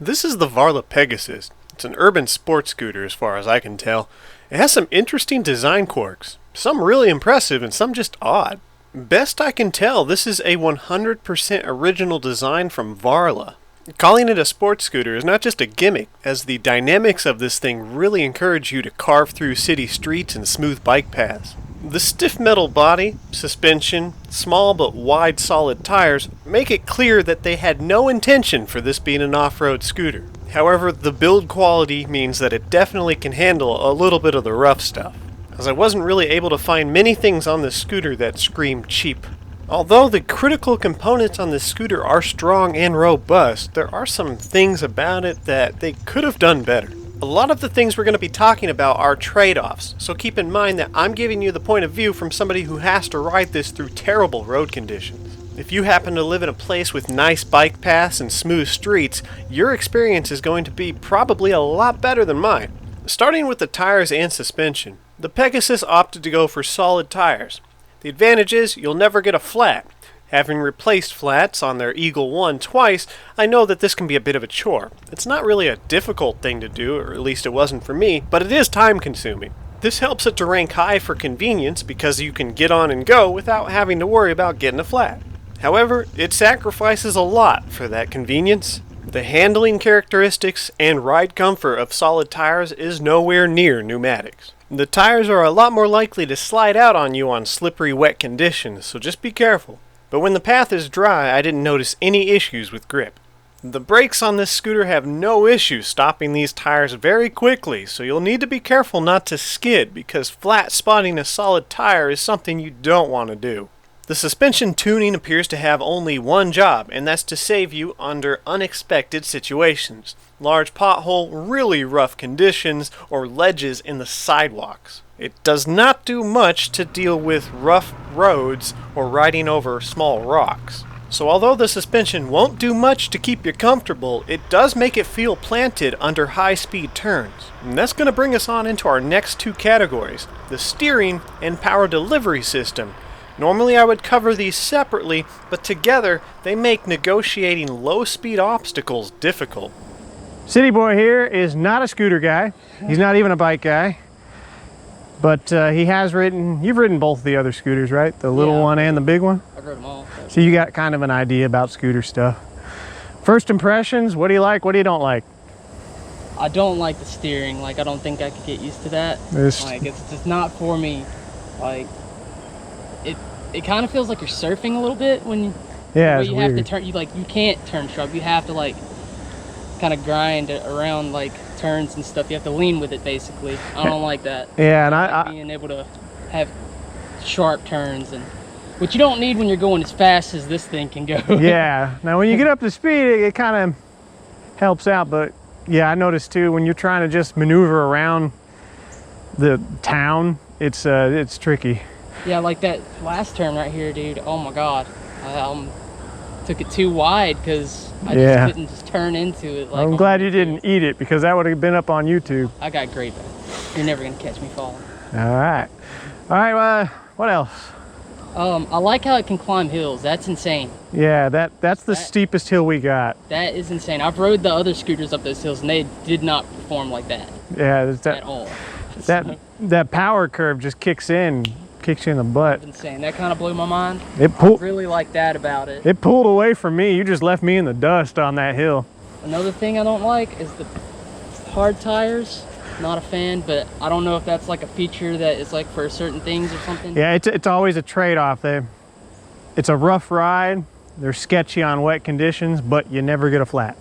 This is the Varla Pegasus. It's an urban sports scooter as far as I can tell. It has some interesting design quirks, some really impressive and some just odd. Best I can tell, this is a 100% original design from Varla. Calling it a sports scooter is not just a gimmick, as the dynamics of this thing really encourage you to carve through city streets and smooth bike paths. The stiff metal body, suspension, small but wide solid tires make it clear that they had no intention for this being an off-road scooter. However, the build quality means that it definitely can handle a little bit of the rough stuff, as I wasn't really able to find many things on this scooter that scream cheap. Although the critical components on this scooter are strong and robust, there are some things about it that they could have done better. A lot of the things we're going to be talking about are trade-offs, so keep in mind that I'm giving you the point of view from somebody who has to ride this through terrible road conditions. If you happen to live in a place with nice bike paths and smooth streets, your experience is going to be probably a lot better than mine. Starting with the tires and suspension, the Pegasus opted to go for solid tires. The advantage is you'll never get a flat. Having replaced flats on their Eagle 1 twice, I know that this can be a bit of a chore. It's not really a difficult thing to do, or at least it wasn't for me, but it is time consuming. This helps it to rank high for convenience because you can get on and go without having to worry about getting a flat. However, it sacrifices a lot for that convenience. The handling characteristics and ride comfort of solid tires is nowhere near pneumatics. The tires are a lot more likely to slide out on you on slippery, wet conditions, so just be careful. But when the path is dry, I didn't notice any issues with grip. The brakes on this scooter have no issues stopping these tires very quickly, so you'll need to be careful not to skid because flat spotting a solid tire is something you don't want to do. The suspension tuning appears to have only one job, and that's to save you under unexpected situations. Large pothole, really rough conditions, or ledges in the sidewalks. It does not do much to deal with rough roads or riding over small rocks. So although the suspension won't do much to keep you comfortable, it does make it feel planted under high-speed turns. And that's going to bring us on into our next two categories, the steering and power delivery system. Normally I would cover these separately, but together they make negotiating low-speed obstacles difficult. City Boy here is not a scooter guy. He's not even a bike guy. But he has ridden, you've ridden both the other scooters, right? The little one and the big one? I've ridden them all. So you got kind of an idea about scooter stuff. First impressions, what do you like, what do you don't like? I don't like the steering. Like, I don't think I could get used to that. Like, it's just not for me. Like, it kind of feels like you're surfing a little bit when you, you have to turn, you can't turn sharp. You have to like kind of grind around like turns and stuff. You have to lean with it basically. I don't like that. Yeah, and I being able to have sharp turns, and which you don't need when you're going as fast as this thing can go. Yeah, now when you get up to speed, it kind of helps out, but yeah, I noticed too when you're trying to just maneuver around the town, it's tricky. Yeah, like that last turn right here, dude. Oh my God. I took it too wide because I just couldn't just turn into it. Like, I'm glad you didn't eat it, because that would have been up on YouTube. I got great back. You're never gonna catch me falling. All right. All right, what else? I like how it can climb hills. That's insane. Yeah, that's the steepest hill we got. That is insane. I've rode the other scooters up those hills and they did not perform like that. Yeah, that at all. that power curve just kicks you in the butt. That's insane. That kind of blew my mind. I really like that about it. It pulled away from me. You just left me in the dust on that hill. Another thing I don't like is the hard tires. Not a fan, but I don't know if that's like a feature that is like for certain things or something. Yeah, it's always a trade-off. It's a rough ride. They're sketchy on wet conditions, but you never get a flat.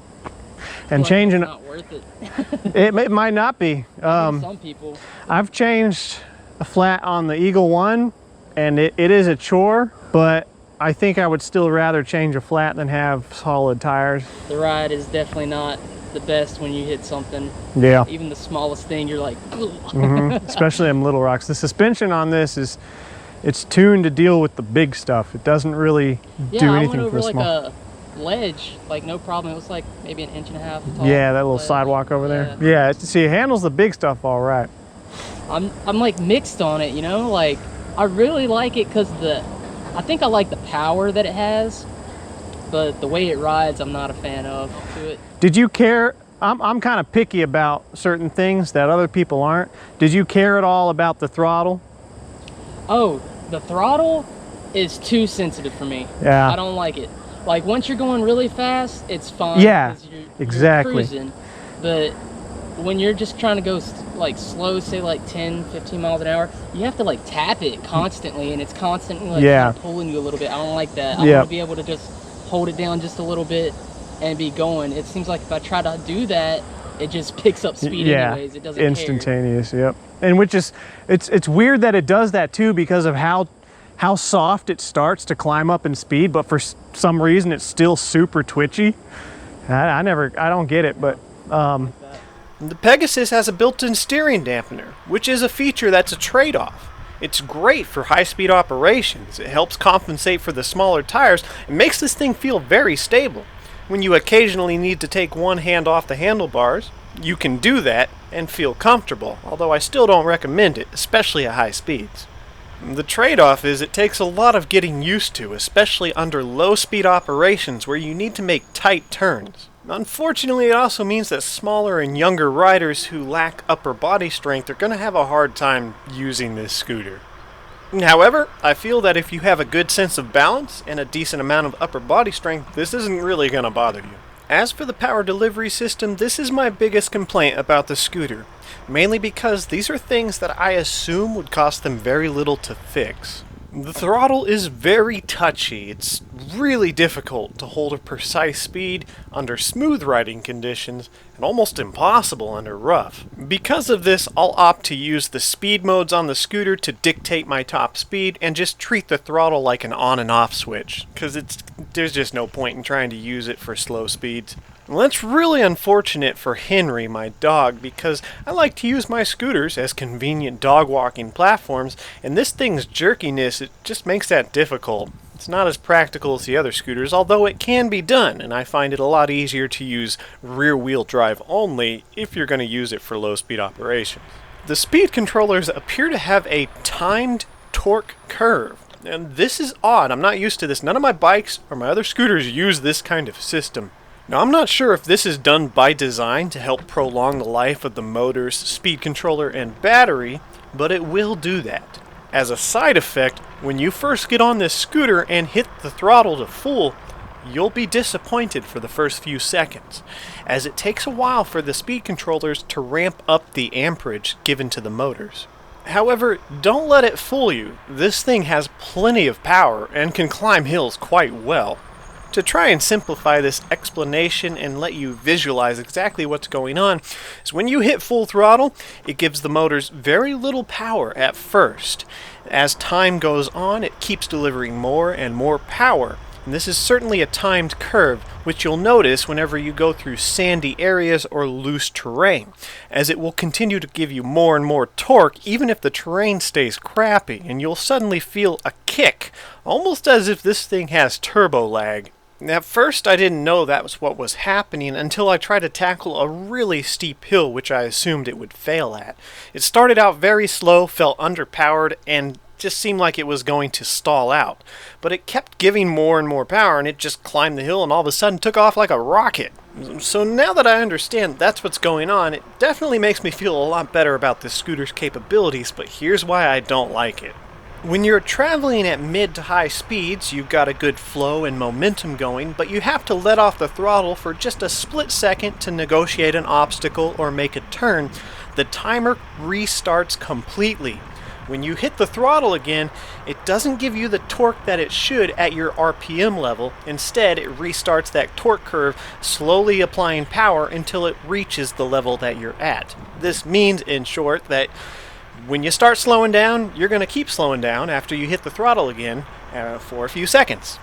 And changing it's not worth it. it might not be. Some people. I've changed a flat on the Eagle 1, and it is a chore, but I think I would still rather change a flat than have solid tires. The ride is definitely not the best when you hit something. Yeah. Even the smallest thing, you're like, Especially them little rocks. The suspension on this it's tuned to deal with the big stuff. It doesn't really do anything for the small. I went over like a ledge, like no problem. It was like maybe an inch and a half tall. Yeah, that little sidewalk over there. Yeah, see, it handles the big stuff all right. I'm like mixed on it, you know, like I really like it because I think I like the power that it has, but the way it rides, I'm not a fan of to it. Did you care? I'm kind of picky about certain things that other people aren't. Did you care at all about the throttle? Oh, the throttle is too sensitive for me. Yeah. I don't like it. Like once you're going really fast, it's fine. Yeah, exactly. You're cruising, but when you're just trying to go like slow, say like 10, 15 miles an hour, you have to like tap it constantly, and it's constantly like kind of pulling you a little bit. I don't like that. I want to be able to just hold it down just a little bit and be going. It seems like if I try to do that, it just picks up speed anyways. It doesn't instantaneous care. Yep. And which is it's weird that it does that too, because of how soft it starts to climb up in speed, but for some reason it's still super twitchy. I don't get it, but the Pegasus has a built-in steering dampener, which is a feature that's a trade-off. It's great for high-speed operations. It helps compensate for the smaller tires and makes this thing feel very stable. When you occasionally need to take one hand off the handlebars, you can do that and feel comfortable, although I still don't recommend it, especially at high speeds. The trade-off is it takes a lot of getting used to, especially under low-speed operations where you need to make tight turns. Unfortunately, it also means that smaller and younger riders who lack upper body strength are going to have a hard time using this scooter. However, I feel that if you have a good sense of balance and a decent amount of upper body strength, this isn't really going to bother you. As for the power delivery system, this is my biggest complaint about the scooter, mainly because these are things that I assume would cost them very little to fix. The throttle is very touchy. It's really difficult to hold a precise speed under smooth riding conditions and almost impossible under rough. Because of this, I'll opt to use the speed modes on the scooter to dictate my top speed and just treat the throttle like an on and off switch, because there's just no point in trying to use it for slow speeds. Well, that's really unfortunate for Henry, my dog, because I like to use my scooters as convenient dog walking platforms, and this thing's jerkiness, it just makes that difficult. It's not as practical as the other scooters, although it can be done, and I find it a lot easier to use rear-wheel drive only if you're going to use it for low-speed operations. The speed controllers appear to have a timed torque curve, and this is odd. I'm not used to this. None of my bikes or my other scooters use this kind of system. Now, I'm not sure if this is done by design to help prolong the life of the motors, speed controller, and battery, but it will do that. As a side effect, when you first get on this scooter and hit the throttle to full, you'll be disappointed for the first few seconds, as it takes a while for the speed controllers to ramp up the amperage given to the motors. However, don't let it fool you. This thing has plenty of power and can climb hills quite well. To try and simplify this explanation and let you visualize exactly what's going on, is when you hit full throttle, it gives the motors very little power at first. As time goes on, it keeps delivering more and more power, and this is certainly a timed curve, which you'll notice whenever you go through sandy areas or loose terrain, as it will continue to give you more and more torque even if the terrain stays crappy, and you'll suddenly feel a kick, almost as if this thing has turbo lag. At first I didn't know that was what was happening until I tried to tackle a really steep hill which I assumed it would fail at. It started out very slow, felt underpowered, and just seemed like it was going to stall out. But it kept giving more and more power, and it just climbed the hill and all of a sudden took off like a rocket. So now that I understand that's what's going on, it definitely makes me feel a lot better about this scooter's capabilities, but here's why I don't like it. When you're traveling at mid to high speeds, you've got a good flow and momentum going, but you have to let off the throttle for just a split second to negotiate an obstacle or make a turn. The timer restarts completely. When you hit the throttle again, it doesn't give you the torque that it should at your RPM level. Instead, it restarts that torque curve, slowly applying power until it reaches the level that you're at. This means, in short, that when you start slowing down, you're going to keep slowing down after you hit the throttle again for a few seconds.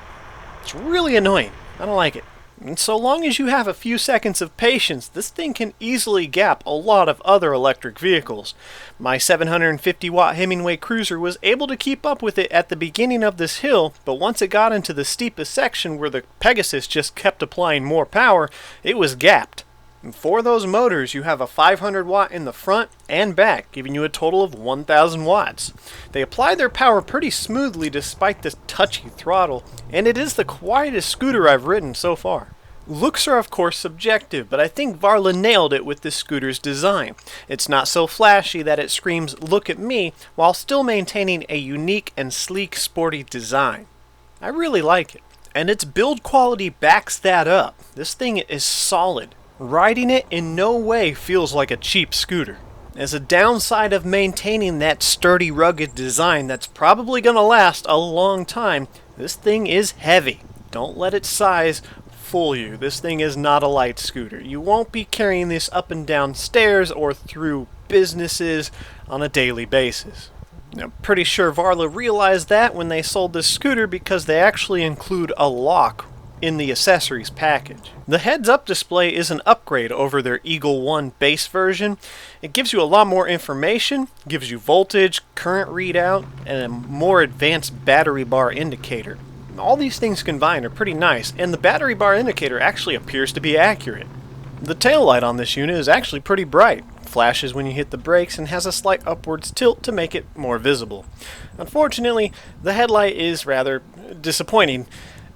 It's really annoying. I don't like it. And so long as you have a few seconds of patience, this thing can easily gap a lot of other electric vehicles. My 750 watt Hemingway Cruiser was able to keep up with it at the beginning of this hill, but once it got into the steepest section where the Pegasus just kept applying more power, it was gapped. And for those motors, you have a 500 watt in the front and back, giving you a total of 1000 watts. They apply their power pretty smoothly despite this touchy throttle, and it is the quietest scooter I've ridden so far. Looks are of course subjective, but I think Varla nailed it with this scooter's design. It's not so flashy that it screams "look at me," while still maintaining a unique and sleek sporty design. I really like it, and its build quality backs that up. This thing is solid. Riding it in no way feels like a cheap scooter. As a downside of maintaining that sturdy, rugged design that's probably going to last a long time, this thing is heavy. Don't let its size fool you. This thing is not a light scooter. You won't be carrying this up and down stairs or through businesses on a daily basis. I'm pretty sure Varla realized that when they sold this scooter because they actually include a lock in the accessories package. The heads-up display is an upgrade over their Eagle 1 base version. It gives you a lot more information, gives you voltage, current readout, and a more advanced battery bar indicator. All these things combined are pretty nice, and the battery bar indicator actually appears to be accurate. The taillight on this unit is actually pretty bright, flashes when you hit the brakes, and has a slight upwards tilt to make it more visible. Unfortunately, the headlight is rather disappointing.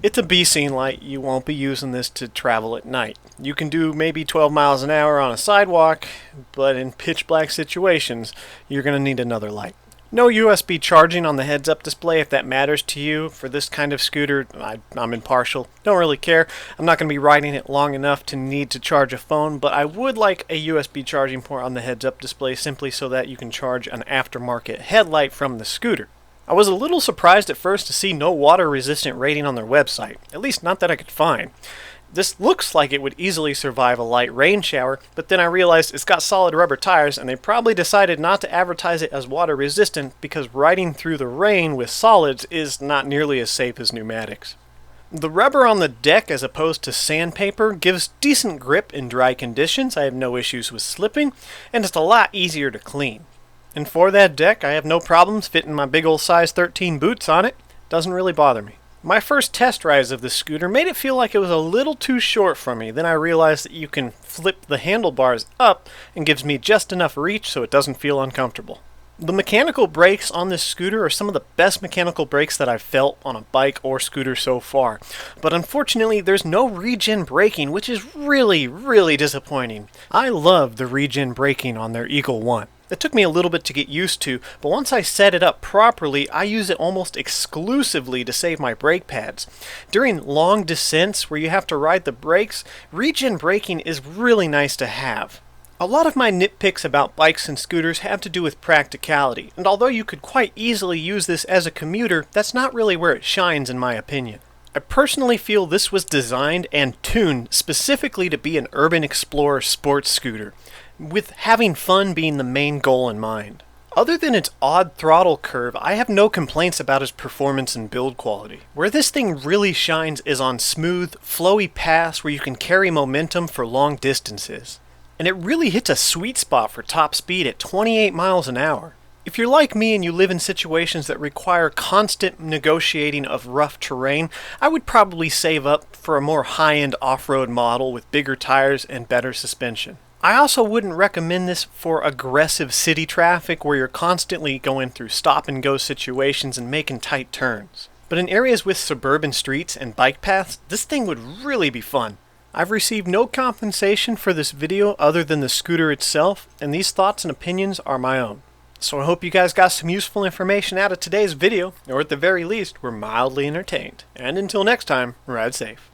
It's a B-scene light. You won't be using this to travel at night. You can do maybe 12 miles an hour on a sidewalk, but in pitch black situations, you're going to need another light. No USB charging on the heads-up display if that matters to you. For this kind of scooter, I'm impartial. Don't really care. I'm not going to be riding it long enough to need to charge a phone, but I would like a USB charging port on the heads-up display simply so that you can charge an aftermarket headlight from the scooter. I was a little surprised at first to see no water-resistant rating on their website, at least not that I could find. This looks like it would easily survive a light rain shower, but then I realized it's got solid rubber tires and they probably decided not to advertise it as water-resistant because riding through the rain with solids is not nearly as safe as pneumatics. The rubber on the deck as opposed to sandpaper gives decent grip in dry conditions. I have no issues with slipping, and it's a lot easier to clean. And for that deck, I have no problems fitting my big old size 13 boots on it. Doesn't really bother me. My first test rides of this scooter made it feel like it was a little too short for me. Then I realized that you can flip the handlebars up and gives me just enough reach so it doesn't feel uncomfortable. The mechanical brakes on this scooter are some of the best mechanical brakes that I've felt on a bike or scooter so far. But unfortunately, there's no regen braking, which is really, really disappointing. I love the regen braking on their Eagle 1. It took me a little bit to get used to, but once I set it up properly, I use it almost exclusively to save my brake pads. During long descents where you have to ride the brakes, regen braking is really nice to have. A lot of my nitpicks about bikes and scooters have to do with practicality, and although you could quite easily use this as a commuter, that's not really where it shines in my opinion. I personally feel this was designed and tuned specifically to be an urban explorer sports scooter, with having fun being the main goal in mind. Other than its odd throttle curve, I have no complaints about its performance and build quality. Where this thing really shines is on smooth, flowy paths where you can carry momentum for long distances. And it really hits a sweet spot for top speed at 28 miles an hour. If you're like me and you live in situations that require constant negotiating of rough terrain, I would probably save up for a more high-end off-road model with bigger tires and better suspension. I also wouldn't recommend this for aggressive city traffic where you're constantly going through stop-and-go situations and making tight turns. But in areas with suburban streets and bike paths, this thing would really be fun. I've received no compensation for this video other than the scooter itself, and these thoughts and opinions are my own. So I hope you guys got some useful information out of today's video, or at the very least, were mildly entertained. And until next time, ride safe.